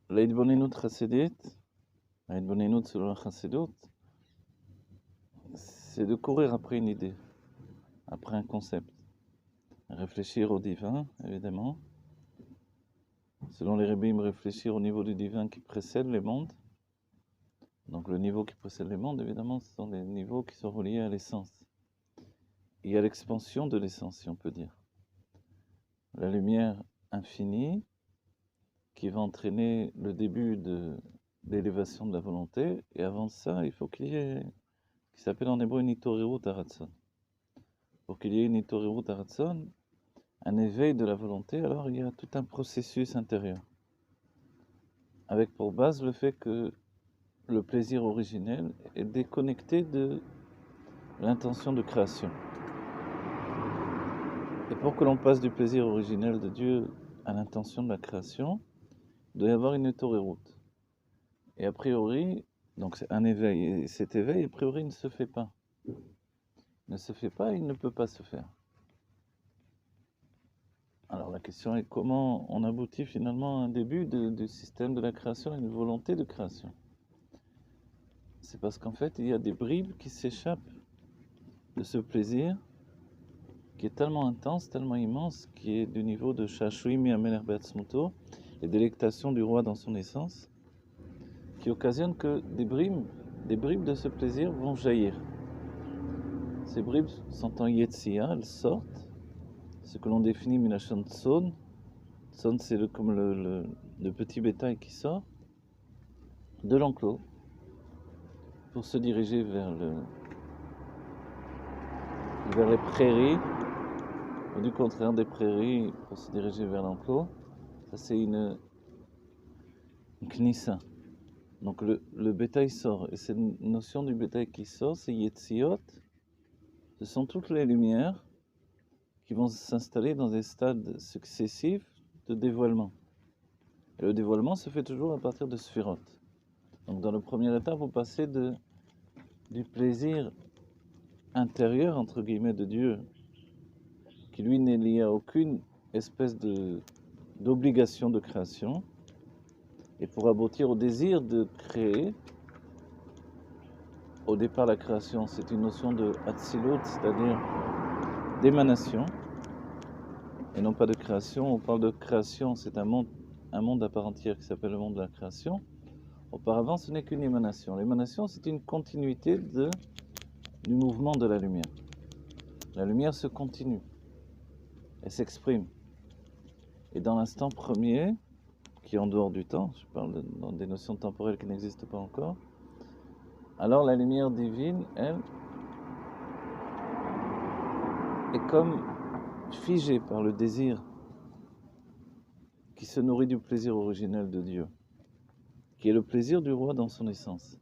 L'Hitbonenut chassidite, l'Hitbonenut selon la chassidut, c'est de courir après une idée, après un concept. Réfléchir au divin, évidemment. Selon les Rebbeim, réfléchir au niveau du divin qui précède les mondes. Donc le niveau qui précède les mondes, évidemment, ce sont les niveaux qui sont reliés à l'essence. Et à l'expansion de l'essence, si on peut dire. La lumière infinie qui va entraîner le début d'élévation de la volonté. Et avant ça, il faut qu'il y ait ce qui s'appelle en hébreu une Itorerut Haratson. Pour qu'il y ait une Itorerut Haratson, un éveil de la volonté, alors il y a tout un processus intérieur. Avec pour base le fait que le plaisir originel est déconnecté de l'intention de création. Et pour que l'on passe du plaisir originel de Dieu à l'intention de la création, il doit y avoir une Itorerut. Et a priori, donc c'est un éveil, et cet éveil, a priori, ne se fait pas. Il ne se fait pas, il ne peut pas se faire. Alors la question est comment on aboutit finalement à un début du système de la création, une volonté de création. C'est parce qu'en fait, il y a des bribes qui s'échappent de ce plaisir qui est tellement intense, tellement immense, qui est du niveau de Shashuim Yamelech Be'atzmuto, les délectations du roi dans son essence, qui occasionne que des bribes de ce plaisir vont jaillir. Ces bribes sont en Yetzia, elles sortent, ce que l'on définit Minashon Tson. Tson, c'est comme le petit bétail qui sort de l'enclos pour se diriger vers les prairies, ou du contraire des prairies pour se diriger vers l'enclos. Ça, c'est une knissa. Donc le bétail sort, et cette notion du bétail qui sort, c'est Yetziot. Ce sont toutes les lumières qui vont s'installer dans des stades successifs de dévoilement. Et le dévoilement se fait toujours à partir de Sphirot. Donc dans le premier état, vous passez du plaisir intérieur, entre guillemets, de Dieu, qui lui n'est lié à aucune espèce d'obligation de création, et pour aboutir au désir de créer. Au départ, la création, c'est une notion de Hatzilut, c'est-à-dire d'émanation, et non pas de création. On parle de création, c'est un monde à part entière qui s'appelle le monde de la création. Auparavant, ce n'est qu'une émanation. L'émanation, c'est une continuité du mouvement de la lumière. La lumière se continue, elle s'exprime. Et dans l'instant premier, qui est en dehors du temps, je parle dans des notions temporelles qui n'existent pas encore, alors la lumière divine, elle, est comme figée par le désir qui se nourrit du plaisir originel de Dieu, qui est le plaisir du roi dans son essence.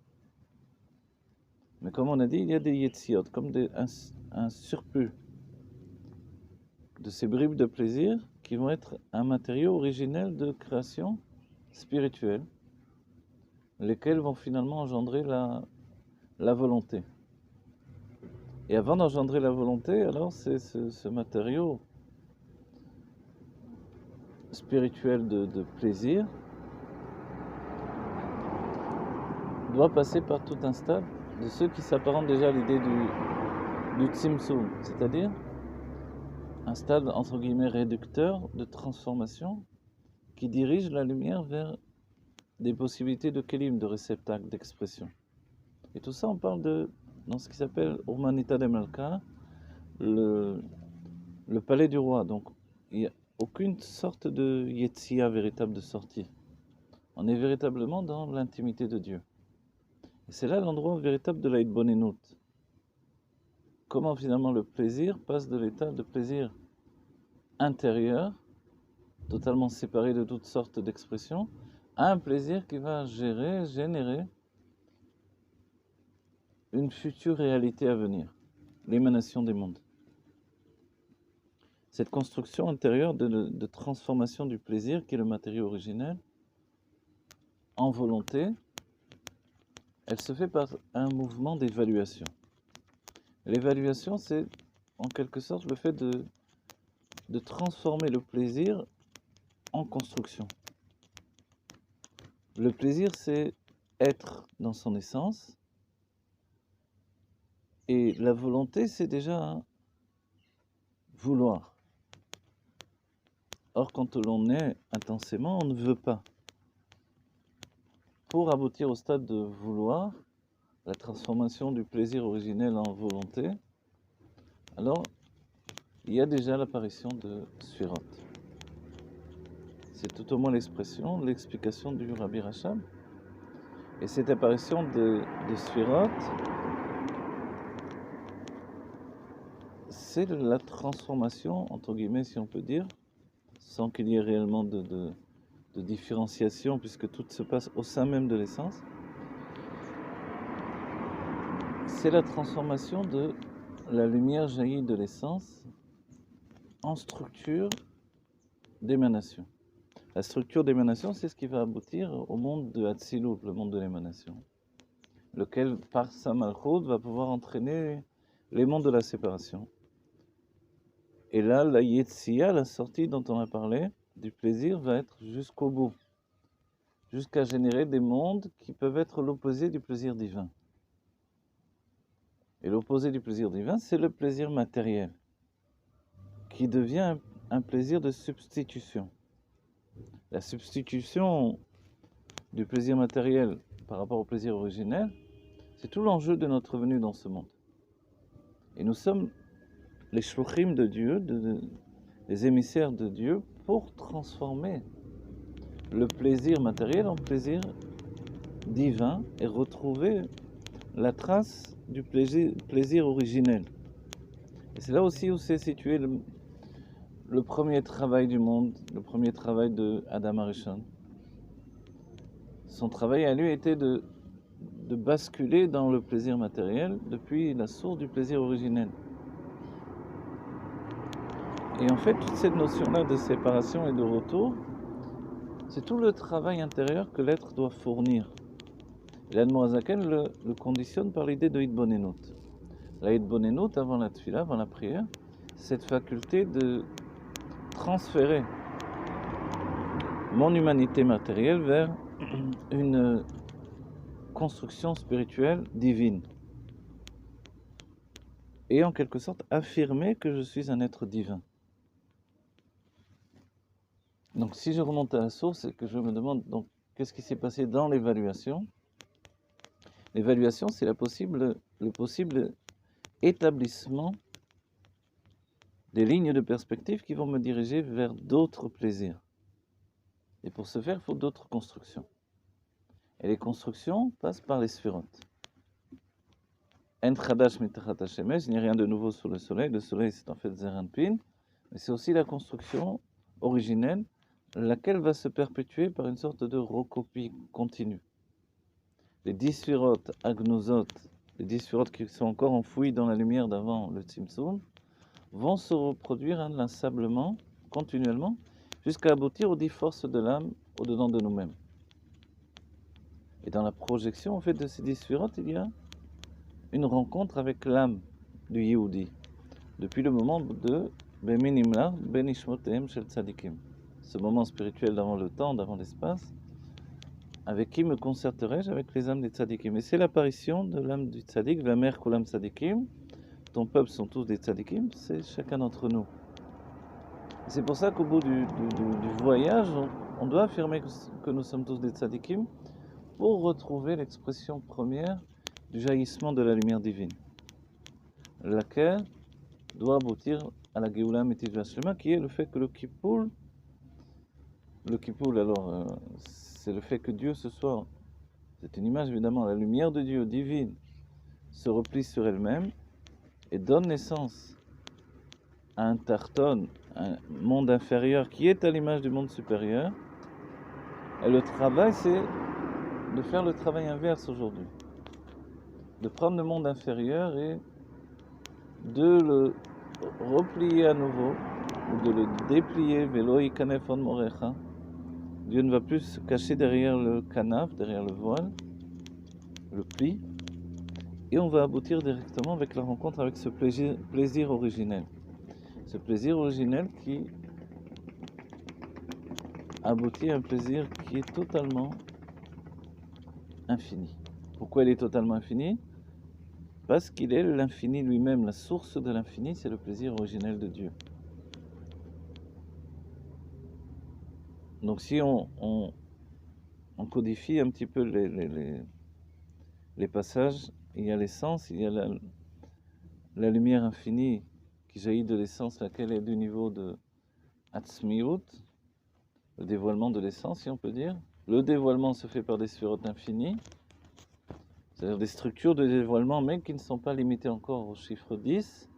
Mais comme on a dit, il y a des yetziot, comme un surplus de ces bribes de plaisir qui vont être un matériau originel de création spirituelle, lesquels vont finalement engendrer la volonté. Et avant d'engendrer la volonté, alors c'est ce matériau spirituel de plaisir doit passer par tout un stade de ceux qui s'apparentent déjà à l'idée du tzimtzum, c'est-à-dire un stade entre guillemets réducteur de transformation qui dirige la lumière vers des possibilités de kelim, de réceptacle, d'expression. Et tout ça, on parle dans ce qui s'appelle Urmanita de Malka, le palais du roi. Donc, il n'y a aucune sorte de yetzia véritable de sortie. On est véritablement dans l'intimité de Dieu. Et c'est là l'endroit véritable de la Hitbonenut. Comment finalement le plaisir passe de l'état de plaisir intérieur, totalement séparé de toutes sortes d'expressions, à un plaisir qui va générer une future réalité à venir, l'émanation des mondes. Cette construction intérieure de transformation du plaisir, qui est le matériau originel, en volonté, elle se fait par un mouvement d'évaluation. L'évaluation, c'est en quelque sorte le fait de transformer le plaisir en construction. Le plaisir, c'est être dans son essence. Et la volonté, c'est déjà vouloir. Or, quand l'on est intensément, on ne veut pas. Pour aboutir au stade de vouloir, la transformation du plaisir originel en volonté, alors il y a déjà l'apparition de Sphirot. C'est tout au moins l'expression, l'explication du Rabbi Rachab. Et cette apparition de Sphirot, c'est la transformation, entre guillemets, si on peut dire, sans qu'il y ait réellement de différenciation, puisque tout se passe au sein même de l'essence. C'est la transformation de la lumière jaillie de l'essence en structure d'émanation. La structure d'émanation, c'est ce qui va aboutir au monde de Hatzilut, le monde de l'émanation, lequel, par sa malchoute, va pouvoir entraîner les mondes de la séparation. Et là, la Yetzia, la sortie dont on a parlé, du plaisir, va être jusqu'au bout, jusqu'à générer des mondes qui peuvent être l'opposé du plaisir divin. Et l'opposé du plaisir divin, c'est le plaisir matériel, qui devient un plaisir de substitution. La substitution du plaisir matériel par rapport au plaisir originel, c'est tout l'enjeu de notre venue dans ce monde. Et nous sommes les shluchim de Dieu, les émissaires de Dieu, pour transformer le plaisir matériel en plaisir divin et retrouver la trace du plaisir originel. Et c'est là aussi où s'est situé le premier travail du monde, le premier travail de Adam Arishon. Son travail à lui était de basculer dans le plaisir matériel depuis la source du plaisir originel. Et en fait, toute cette notion-là de séparation et de retour, c'est tout le travail intérieur que l'être doit fournir. Et l'Admorazaken le conditionne par l'idée de Hitbonenut. La Hitbonenut, avant la tfila, avant la prière, cette faculté de transférer mon humanité matérielle vers une construction spirituelle divine. Et en quelque sorte affirmer que je suis un être divin. Donc si je remonte à la source et que je me demande donc qu'est-ce qui s'est passé dans l'évaluation, l'évaluation c'est le possible établissement des lignes de perspective qui vont me diriger vers d'autres plaisirs. Et pour ce faire, il faut d'autres constructions. Et les constructions passent par les sphérotes. En chadash mitachat hashemesh, il n'y a rien de nouveau sous le soleil. Le soleil, c'est en fait Zeranpin, mais c'est aussi la construction originelle, laquelle va se perpétuer par une sorte de recopie continue. Les 10 sphérotes agnozot, les 10 sphérotes qui sont encore enfouies dans la lumière d'avant le Tzimtzum, vont se reproduire inlassablement, continuellement, jusqu'à aboutir aux 10 forces de l'âme au-dedans de nous-mêmes. Et dans la projection, en fait, de ces 10 sphérotes, il y a une rencontre avec l'âme du Yehudi, depuis le moment de Beminimlar, Benishmotem Shel Tzadikim, ce moment spirituel d'avant le temps, d'avant l'espace, avec qui me concerterai-je avec les âmes des Tzadikim. Et c'est l'apparition de l'âme du Tzadik, Vamer Kulam Tzadikim, ton peuple sont tous des Tzadikim, c'est chacun d'entre nous. Et c'est pour ça qu'au bout du voyage, on doit affirmer que nous sommes tous des Tzadikim pour retrouver l'expression première du jaillissement de la lumière divine, laquelle doit aboutir à la Geoula Amitid Vashlema, qui est le fait que le Kippoul, alors, c'est le fait que Dieu ce soir, c'est une image évidemment, la lumière de Dieu divine se replie sur elle-même et donne naissance à un Tarton, un monde inférieur qui est à l'image du monde supérieur. Et le travail, c'est de faire le travail inverse aujourd'hui, de prendre le monde inférieur et de le replier à nouveau, ou de le déplier. Velo ikanef on morecha. Dieu ne va plus se cacher derrière le kanaf, derrière le voile, le pli, et on va aboutir directement avec la rencontre avec ce plaisir originel. Ce plaisir originel qui aboutit à un plaisir qui est totalement infini. Pourquoi il est totalement infini? Parce qu'il est l'infini lui-même, la source de l'infini, c'est le plaisir originel de Dieu. Donc si on codifie un petit peu les passages, il y a l'essence, il y a la lumière infinie qui jaillit de l'essence, laquelle est du niveau de Atzmiut, le dévoilement de l'essence, si on peut dire. Le dévoilement se fait par des sphérotes infinies, c'est-à-dire des structures de dévoilement, mais qui ne sont pas limitées encore au chiffre 10.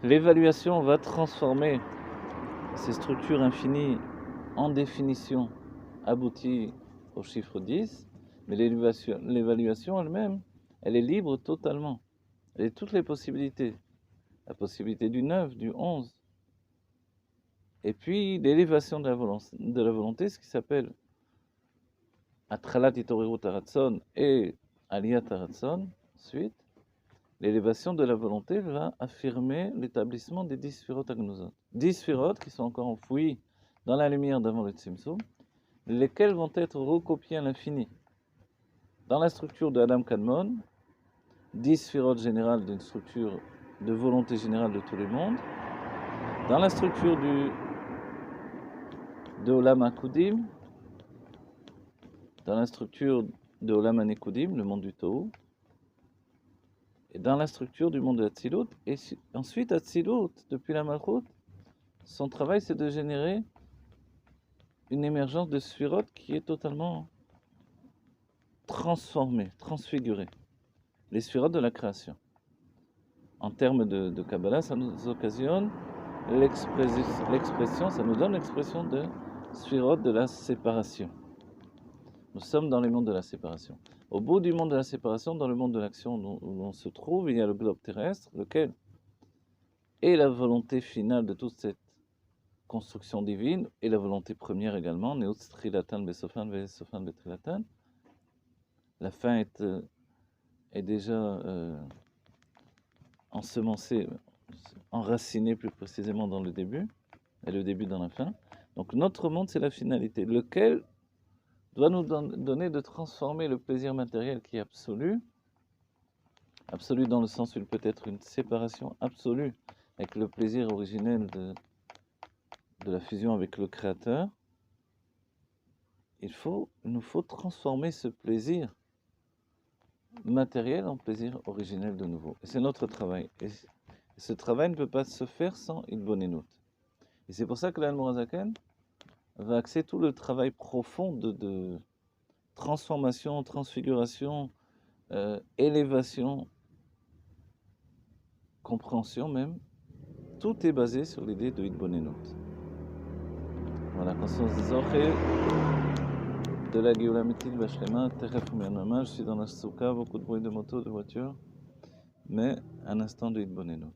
L'évaluation va transformer ces structures infinies en définition aboutie au chiffre 10, mais l'évaluation elle-même, elle est libre totalement. Elle a toutes les possibilités. La possibilité du 9, du 11. Et puis l'élévation de la volonté, ce qui s'appelle Atralat Itorerut Haratson et Aliyat Haratson, ensuite, l'élévation de la volonté va affirmer l'établissement des 10 sphirot agnozot. 10 sphirot qui sont encore enfouies dans la lumière d'avant le Tzimtzum, lesquelles vont être recopiées à l'infini. Dans la structure de Adam Kadmon, 10 sphirotes générales d'une structure de volonté générale de tous les mondes. Dans la structure de Olam HaKudim, dans la structure de Olam HaNekudim, le monde du Tohu, et dans la structure du monde de Hatzilut, et ensuite Hatzilut, depuis la Malchut, son travail c'est de générer une émergence de sphirotes qui est totalement transformée, transfigurée. Les sphirotes de la création. En termes de Kabbalah, ça nous occasionne l'expression, ça nous donne l'expression de sphirotes de la séparation. Nous sommes dans les mondes de la séparation. Au bout du monde de la séparation, dans le monde de l'action où l'on se trouve, il y a le globe terrestre, lequel est la volonté finale de toute cette construction divine, et la volonté première également, Neut Trilatan Besofan Vesofan Betrilatan. La fin est déjà ensemencée, enracinée plus précisément dans le début, et le début dans la fin. Donc notre monde, c'est la finalité, lequel doit nous donner de transformer le plaisir matériel qui est absolu dans le sens où il peut être une séparation absolue avec le plaisir originel de la fusion avec le Créateur. Il nous faut transformer ce plaisir matériel en plaisir originel de nouveau. Et c'est notre travail. Et ce travail ne peut pas se faire sans Idbonenut. Et c'est pour ça que l'Admor HaZaken va axer tout le travail profond de transformation, transfiguration, élévation, compréhension même. Tout est basé sur l'idée de Idbonenut. Voilà, conscience des orchés, de la Géoula Mitil Bachlema, Teref Umianama, je suis dans la souka, beaucoup de bruit de moto, de voiture, mais un instant de Idbonenut.